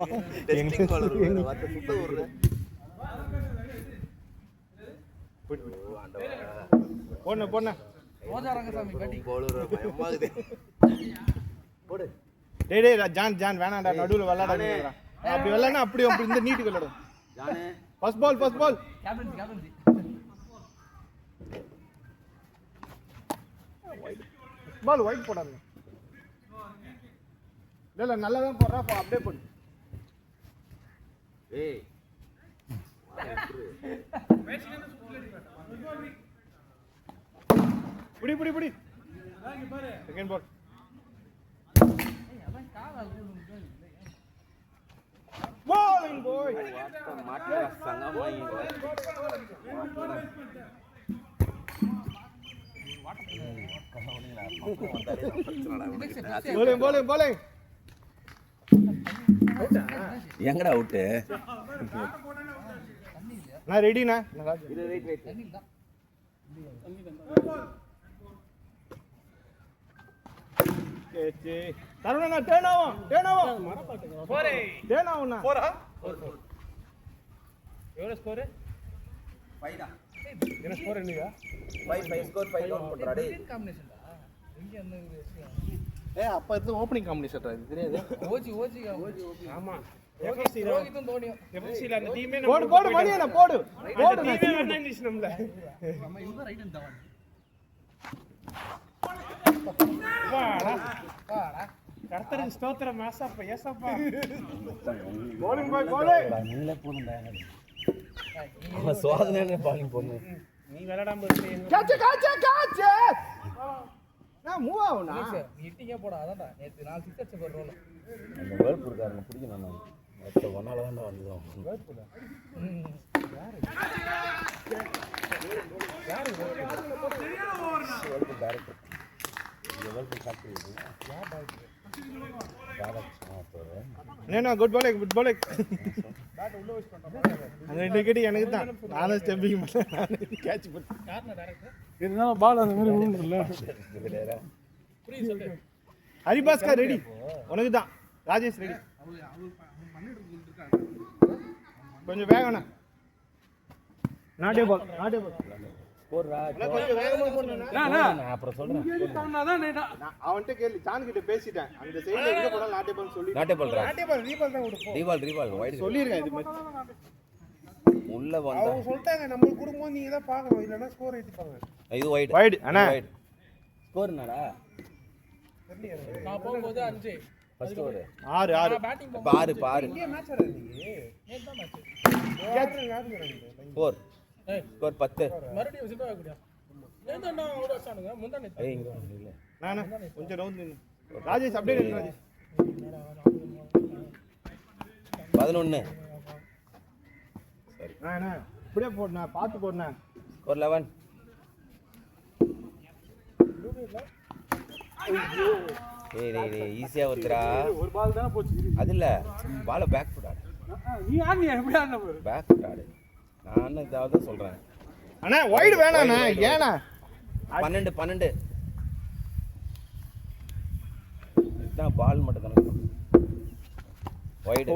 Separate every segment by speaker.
Speaker 1: Testing collar வார்த்தை சுத்த ஊர்ல
Speaker 2: போண்ண போண்ண
Speaker 3: ரோஜாரங்கசாமி கட்டி
Speaker 1: போலர் பயமாகுது போடு.
Speaker 2: டேய் டேய் ஜான் ஜான் வேணாம்டா நடுவுல விளையாடாதீங்கடா. அப்படி விளையாடுனா அப்படி அப்படி இந்த நீட்டு விளையாடும்.
Speaker 1: ஜானே
Speaker 2: ஃபர்ஸ்ட் பால்
Speaker 3: கேப்டன்சி
Speaker 2: பால் ஒயிட் போடாதீங்க. இல்ல நல்லா தான் போடுறா, அப்படியே போடு.
Speaker 1: ஏய்
Speaker 2: புடி புடி புடி. Second ball. Bowling boy.
Speaker 1: மாட்டா சங்கமாயி
Speaker 2: Bowling bowling bowling.
Speaker 1: எங்கடா அவுட்?
Speaker 2: நான் ரெடினா.
Speaker 1: இது வெயிட் வெயிட்.
Speaker 2: கேச்சி. தருணனா டர்ன் ஆகும். போரே. டர்ன் ஆகும்னா. போரா? எவ்வளவு ஸ்கோர்?
Speaker 1: 5 டா.
Speaker 2: என்ன ஸ்கோர் என்னையா?
Speaker 1: 5 ஸ்கோர் 5 டவுன் பண்றா டேய்.
Speaker 3: காம்பினேஷன்டா இங்க என்ன விஷயம்?
Speaker 2: அப்ப இது ஓபனிங் காம்பினேஷன் இது தெரியாது.
Speaker 3: ஓஜி
Speaker 2: ஆமா.
Speaker 3: ரோஹித்தும் தோனியும்
Speaker 2: எஃப்சில அந்த டீமே போடு போடு மணியனா போடு. போடு டீமே வேண்டாம் நம்மள.
Speaker 3: நம்ம இவங்க ரைட் அண்ட் டவுன்.
Speaker 2: வாடா.
Speaker 4: கர்த்தருக்கு ஸ்தோத்திரம் மாசப்பா ஏசப்பா.
Speaker 2: bowling boy bowling.
Speaker 1: நீல போடுடா. அவன் சோதனையில பாலிங் போடு.
Speaker 4: நீ விளையாடாம இருக்கீங்க.
Speaker 2: catch. நான் மூவ் ஆவுனா.
Speaker 3: ஹிட்டிங்கே போடா அதான்டா நேத்து 4 6 அடிச்ச ரோல்.
Speaker 1: அந்த வேர்ல்ட் இருக்காருங்க பிடிக்கணும் நான். மொத்த ஒன்னால தான் வந்தோம்.
Speaker 2: வேர்ல்ட் யாரு?
Speaker 1: World director. இந்த வேர்ல்ட் காட்டுது. யார் டைரக்டர்?
Speaker 2: நேனா குட் bowling பேட் உள்ள வச்சு பண்றேன். அந்த டிக்கெட் எனக்கு தான். நானே ஸ்டெம்பிங் பண்ணேன். நானே கேட்ச் பண்ணேன்.
Speaker 3: யாருன்னா டைரக்டர்?
Speaker 2: இருந்தாலும் பால் அந்த மாதிரி விழுந்துறல.
Speaker 3: புரியுது சொல்லு.
Speaker 2: ஹரிபாஸ்கர் ரெடி. உனக்கு தான். ராஜேஷ் ரெடி.
Speaker 3: அவன் பண்ணிட்டு இருக்காங்க.
Speaker 2: கொஞ்சம் வேகம்னா. நாடே பால்.
Speaker 1: போடுறா.
Speaker 2: கொஞ்சம் வேகமா போடுனா.
Speaker 1: நான் அப்புறம் சொல்றேன்.
Speaker 2: அவன்கிட்ட கேளு. சான் கிட்ட பேசிட்டேன். அந்த சைடுல எங்க போனா நாடே பால் சொல்லி.
Speaker 1: நாட்டே பல்றா.
Speaker 2: நாடே பால் ரீபால் தான் கொடுப்போம்.
Speaker 1: ரீவால் வைட்
Speaker 2: சொல்லிருக்கேன் இது மாதிரி.
Speaker 1: உள்ள வந்தா
Speaker 4: அவங்க சொல்லிட்டாங்க நம்ம குடும்பம் நீங்க தான் பார்க்கணும் இல்லனா ஸ்கோர் ஏத்திப்பாங்க.
Speaker 1: இது வைட்.
Speaker 2: வைட் அண்ணா.
Speaker 1: ஸ்கோர் என்னடா?
Speaker 3: நான் போகும்போது 5
Speaker 1: ஃபர்ஸ்ட் ஓவர்
Speaker 2: 6
Speaker 3: நான் பேட்டிங்
Speaker 1: பாரு
Speaker 4: இங்க மேட்ச் ஆடுறது நீங்க.
Speaker 3: நேத்து தான் மேட்ச்.
Speaker 4: யாரு
Speaker 1: 4
Speaker 3: ஏய்
Speaker 1: ஸ்கோர் 10.
Speaker 3: மறுபடியும் விசிட் ஆகக்கூடிய நேத்து நான் ஓட வச்சானுங்க முந்தா நேத்து.
Speaker 1: ஏய் இங்க இல்ல
Speaker 2: நானா கொஞ்சம் ரவுண்ட் நின்னு. ராஜேஷ் அப்படியே நின்னு ராஜேஷ்.
Speaker 1: 11 சரி
Speaker 2: நானா இப்படியே போடுனா பாத்து போடுனா.
Speaker 1: ஸ்கோர் 11. டேய் ஈஸியா வருதுடா.
Speaker 2: ஒரு பால் தான போச்சு.
Speaker 1: அது இல்ல பால பேக் ஃபுட் ஆடு.
Speaker 2: நீ ஆடுனியா எப்படி ஆடுன பாரு.
Speaker 1: பேக் ஃபுட் ஆடு. நான் இதாவது சொல்றேன்.
Speaker 2: அண்ணா வைட் வேணாண்ணா. ஏனா
Speaker 1: 12 இதான் பால் மட்டும் கணக்கு. வைட்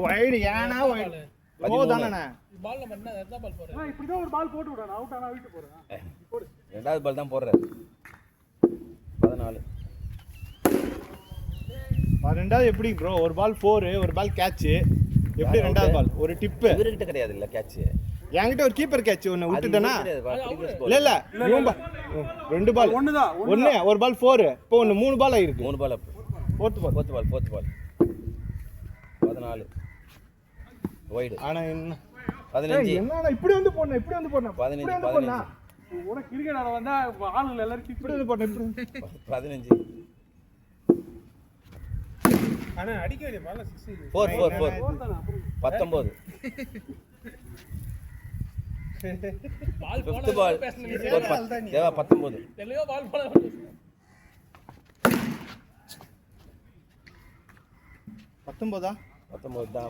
Speaker 2: ஏனா வைட். ஓ தானண்ணா.
Speaker 3: பால் நம்ம என்ன எந்த பால் போறேன்?
Speaker 2: இப்படி தான் ஒரு பால் போட்டு விடு. நான் அவுட் ஆனா வீட்டு போறேன். போடு.
Speaker 1: ரெண்டாவது பால் தான் போடுறாரு. 14
Speaker 2: ரெண்டாவது எப்படி ப்ரோ? ஒரு பால் 4 ஒரு பால் கேட்ச். எப்படி ரெண்டாவது பால்? ஒரு டிப்.
Speaker 1: இவர்கிட்ட கிடையாது இல்ல கேட்ச்.
Speaker 2: என்கிட்ட ஒரு கீப்பர் கேட்ச் ஒன்னு விட்டுட்டேனா? இல்ல ரெண்டு பால். ஒன்னு ஒரு பால் 4. இப்போ ஒன்னு 3 பால் ஆயிருக்கு.
Speaker 1: 3 பால் அப்.
Speaker 2: ஃபோர்த் பால்.
Speaker 1: 14 வைட்.
Speaker 2: ஆனா என்ன
Speaker 1: 15
Speaker 2: என்னடா இப்படி வந்து போறேன்.
Speaker 1: 15
Speaker 2: உனக்கு கிரிக்கெட் ஆட வந்தா ஆளுங்க எல்லாரும் இப்படி வந்து போறேன்.
Speaker 1: 15
Speaker 4: ஆனா அடிக்க வேண்டிய பால் 6.
Speaker 1: 4 19
Speaker 3: பால் போன
Speaker 1: 5th பால் ஸ்கோர் தேவா 19
Speaker 3: தெளிவா பால் போன
Speaker 2: 19
Speaker 1: 19 தான்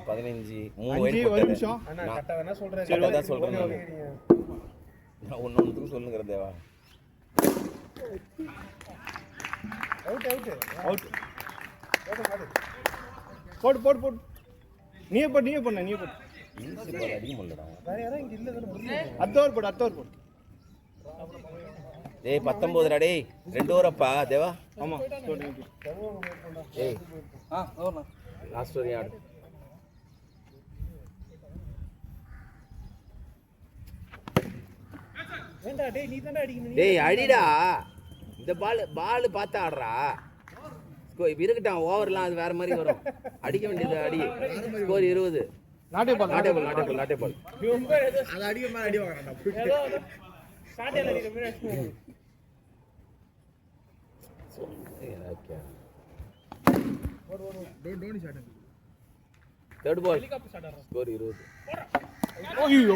Speaker 1: 15 3
Speaker 2: 5
Speaker 1: வைட்
Speaker 2: ஒரு
Speaker 1: போட்டது.
Speaker 2: நிமிஷம்.
Speaker 4: அண்ணா கட்ட வேணா சொல்றேன்.
Speaker 1: சரி அதான் சொல்றேன் நான் ஒண்ணுக்கு சொல்லுங்க தேவா.
Speaker 4: அவுட்
Speaker 2: போடு போடு போடு. நீயே போடு
Speaker 1: ஈஸி பால் அடிக்க முடியலடா.
Speaker 4: வேற யாரும் இங்க இல்ல தானே முடியல.
Speaker 2: அடுத்த ஓவர் போடு
Speaker 1: டேய் 19 டேய் 2 ஓவரப்பா தேவா.
Speaker 2: ஆமா
Speaker 1: ஏய் லாஸ்ட் ஓவர் ஆடு.
Speaker 4: ஏண்டா டேய் நீ தான்டா அடிக்கணும்.
Speaker 1: டேய் அடிடா. இந்த பால் பார்த்து ஆடுறா. இருக்கட்டும் ஓவர்லாம் அது வேற மாதிரி வரும். அடிக்க வேண்டியது அடி. ஸ்கோர் 20.
Speaker 2: நாட்டே பால்
Speaker 1: நாட்டே பால்
Speaker 3: அது அடிக்க மாதிரி அடி வாங்குறான்டா. சாட்டையில அடிக்கிற மாதிரி அடிச்சு. Dhoni shot.
Speaker 1: Third ball score 20.
Speaker 2: ஐயோ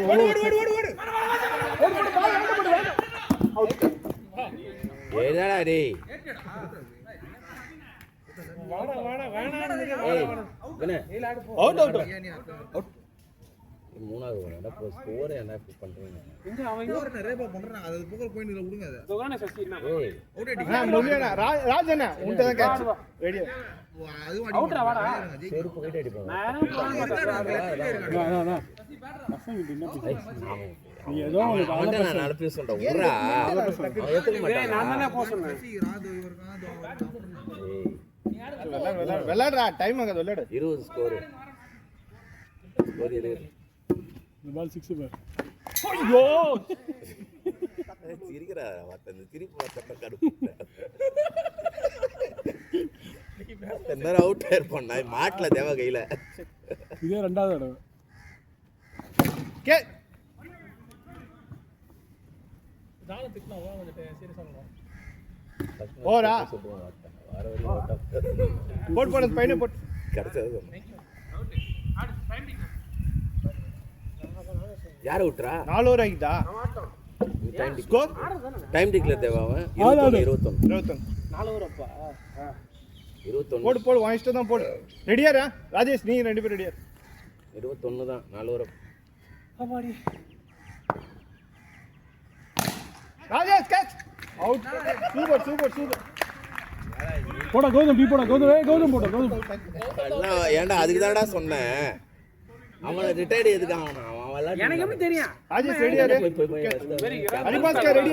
Speaker 1: ஏடா டேய்.
Speaker 4: வாடா வேணான்னு
Speaker 1: ஏய் என்ன
Speaker 2: அவுட்
Speaker 1: மூணாவது ஓவர் அப்போ ஸ்கோர் என்ன பண்றீங்க?
Speaker 4: இங்க அவன்
Speaker 3: ஒரு நிறைய பேர் பண்றாங்க. அது புகழ் பாயிண்ட் இல்ல விடுங்க அது.
Speaker 4: துகான சசினா.
Speaker 1: ஏய்
Speaker 3: அவுட் அடி.
Speaker 2: முனியனா ராஜனா உன்கிட்ட தான் கேட்ச் ரெடி
Speaker 3: அதுவும் அடி.
Speaker 4: அவுட்ரா வாடா.
Speaker 1: செருப்பு கைட்டு அடிப்பாங்க.
Speaker 4: நான் போட மாட்டேன்.
Speaker 1: நீ ஏதோ நான் நல்ல பேச சொல்றேன். உர்ரா அவன் ஏத்துக்க மாட்டான்.
Speaker 4: நான் தானே போக சொன்னேன்.
Speaker 3: ராது இவர்கான்
Speaker 2: விளையாடுறா டைம் ஆகாது விளையாடு
Speaker 1: 20 ஸ்கோர் 20.
Speaker 5: இந்த பால் 6 பார்.
Speaker 2: ஐயோ
Speaker 1: சிரிக்கிறா அந்த சிரிப்பு வார்த்தை கடுப்பு. நேரம் அவுட் ஆயிருப்பான். மாட்டல தேவ கையில.
Speaker 5: இதே ரெண்டாவது தடவை.
Speaker 2: கே
Speaker 3: தான திக்னா வா வந்து சீரியஸா சொல்றேன்.
Speaker 2: ஓரா
Speaker 1: வார வரைக்கும்
Speaker 2: போடு பையனை போடு
Speaker 1: கரெக்டா யார விட்டுறா
Speaker 2: 4 ஓவர் ஆகிட்டா ஸ்கோர்
Speaker 1: டைம் டிக்ளேர் தேவா அவன் 21
Speaker 4: 4 ஓவரப்பா.
Speaker 1: 21
Speaker 2: போடு உன் இஷ்டம் தான் போடு. ரெடியாரா ராஜேஷ் நீங்க ரெண்டு பேரும் ரெடியா?
Speaker 1: 21 தான் 4 ஓவர்.
Speaker 4: அப்பாடி.
Speaker 2: Rajesh catch out. சூப்பர்
Speaker 5: போடா கௌதம், டீ போடா கௌதம். கௌதம் போடா கௌதம்.
Speaker 1: ஏன்டா அதுக்கு தான்டா சொன்னேன். அவன் ரிட்டையர்ட் எதுக்கு அவன்
Speaker 4: எனக்கு எப்படி தெரியும்?
Speaker 2: ராஜேஷ் ரெடியாரு? ஹரிபாஸ்கர் ரெடி.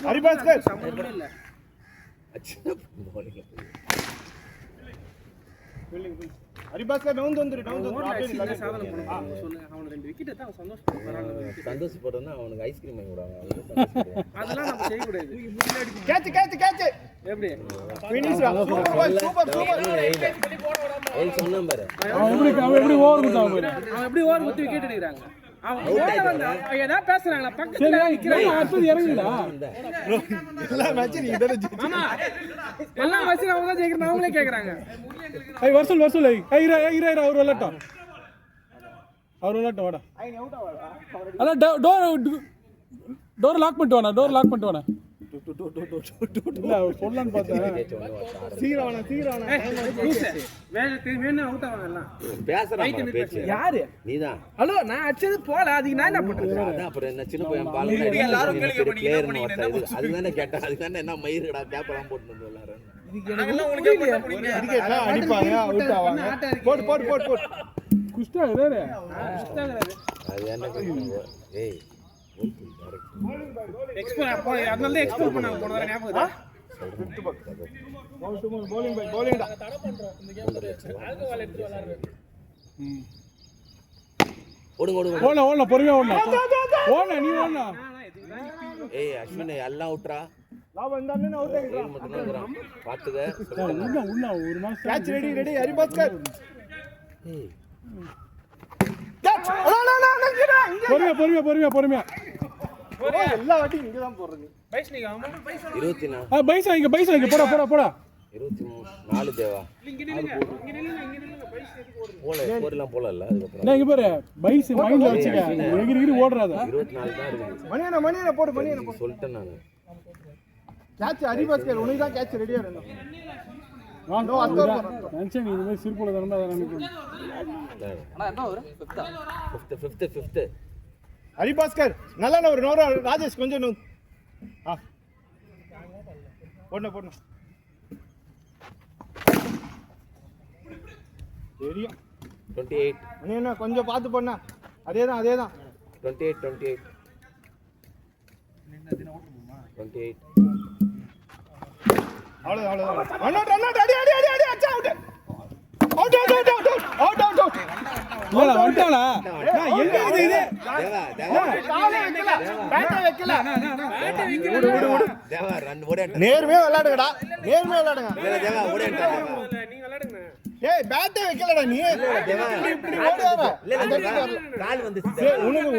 Speaker 2: ஹரிபாஸ்கர்
Speaker 4: சம்பந்தமே இல்ல.
Speaker 2: ஹரிபாஸ்கர் டவுன் வந்துரு
Speaker 4: சாதனை பண்ணு சொல்லு. அவன் 2 விக்கெட் தான் அவன் சந்தோஷப்படுறான்.
Speaker 1: சந்தோஷப்படுறா அவனுக்கு ஐஸ்கிரீம் வாங்கி விடுவாங்க.
Speaker 4: அதெல்லாம் நம்ம செய்ய கூடாது.
Speaker 2: கேட்ச்
Speaker 4: எப்படி?
Speaker 2: ஃபினிஷ் சூப்பர்
Speaker 1: ஏய் சொன்னேன் பாரு.
Speaker 5: அவன் எப்படி ஓவர் குடுத்தான் பாரு.
Speaker 4: அவன் எப்படி ஓவர் குத்தி விக்கெட் எடுக்கறாங்க. அவன் ஏதா பேசுறாங்களா பக்கத்துல நிக்கிறாங்க.
Speaker 5: அடுத்து இறங்குடா.
Speaker 2: எல்லா மேட்ச் நீ இதல
Speaker 4: ஆமா எல்லா மேட்ச்ல அவங்க தான் ஜெயிக்கறாங்க. அவங்களே கேக்குறாங்க.
Speaker 5: ஏய் வர்சல் ஏய் இரு அவர் விளையாட்டும் வாடா. அத டோர் லாக் பண்ணிட்டு வாடா. இல்ல சொல்லலாம்னு பார்த்தேன்.
Speaker 2: சீக்கிரம்
Speaker 4: வேணும் அவுட் ஆவாங்க எல்லாம்.
Speaker 1: பேசுறான் பேச்சு
Speaker 4: யாரு?
Speaker 1: நீதான்.
Speaker 4: ஹலோ நான் அடிச்சது போல. அதுக்கு நான் என்ன பண்றது?
Speaker 1: அதான் அப்புறம் என்ன சின்ன பையன் பால்
Speaker 3: எல்லாரும் கேளுங்க பண்ணி என்ன பண்ணி
Speaker 1: அதுதானே கேட்டேன். அதுதானே என்ன மயிருடா கேப்பலாம் போட்டு எல்லாரும்.
Speaker 3: நாங்கெல்லாம் உங்களுக்கு பண்ண போறீங்க.
Speaker 2: கிரிக்கெட்ல அடிப்பாங்க அவுட் ஆவாங்க. போடு
Speaker 5: குஸ்டா இதே
Speaker 1: அது என்ன ஏய்
Speaker 4: எக்ஸ்போர்ட் அப்போ அதனால தான் எக்ஸ்போர்ட் பண்ணாங்க போன தடவை ஞாபகம் இருக்கா?
Speaker 2: bowling
Speaker 3: தடை பண்றோம் இந்த கேம். ஆல்கஹால் எடுத்து விளையாடுறது.
Speaker 1: ஓடுங்க
Speaker 5: ஓடலாம் பொறுமையா ஓடலாம். நீ ஓடலாம்.
Speaker 1: ஏய் அஸ்வின் எல்லாம் விட்டுறா.
Speaker 2: லாபம் இருந்தானே அவுட் ஆகிடுறான்.
Speaker 1: மட்டும் தான் பாத்துக்க.
Speaker 5: உண்ணா ஒரு மாசம்
Speaker 2: கேட்ச் ரெடி ஹரிபாஸ்கர்.
Speaker 1: ஏய்
Speaker 2: கேட்ச்
Speaker 5: பொறுமையா.
Speaker 2: எல்லா வாட்டியும் இங்க தான் போறது.
Speaker 4: பைஸ் நீங்க ஆமா
Speaker 1: 24
Speaker 5: பைஸ் வாங்க போடா.
Speaker 1: 24 தேவா.
Speaker 4: இங்க நில்லுங்க பைஸ் எதுக்கு ஓடுங்க?
Speaker 1: போறலாம் போலல அதுக்கு
Speaker 5: நான் இங்க பாரு பைஸ் மைண்ட்ல வச்சுக்க. எகிரி ஓடுறாத.
Speaker 1: 24 தான் இருக்கு.
Speaker 2: மணியனா போடு
Speaker 1: சொல்லிட்டேன் நான்.
Speaker 2: கேட்ச் ஹரிபாஸ்கர் உனக்கு தான் கேட்ச் ரெடியா இருக்கணும்.
Speaker 5: நோ டென்ஷன் இந்த மாதிரி சிரிப்புல தானே அத நினைக்கிறேன்.
Speaker 4: அண்ணா என்ன வரும்?
Speaker 1: 5th
Speaker 2: ஹரிபாஸ்கர் நல்லா ஒரு நோரா. ராஜேஷ் கொஞ்சம் போடணும் தெரியும்.
Speaker 1: 28
Speaker 2: நீ என்ன கொஞ்சம் பார்த்து பண்ண. அதேதான்
Speaker 1: 28
Speaker 2: அவ்வளவுதான் ரன் அவுட் அடி அச்சா அவுட் அவுட்
Speaker 5: இல்லடா வந்துட்டானா
Speaker 2: எங்க இது
Speaker 1: தேவா
Speaker 2: காலே வைக்கல பேட்டை வைக்கல
Speaker 1: தேவா ரன் ஓடிட்டா
Speaker 2: நேர்மையா விளையாடுங்கடா
Speaker 1: இல்ல தேவா ஓடிட்டா
Speaker 4: நீங்க விளையாடுங்க.
Speaker 2: ஏய் பேட்டை வைக்கலடா நீ
Speaker 1: தேவா
Speaker 2: இப்படி ஓடுவாங்க
Speaker 1: இல்ல கால் வந்துச்சு தேவா.
Speaker 2: உனக்கு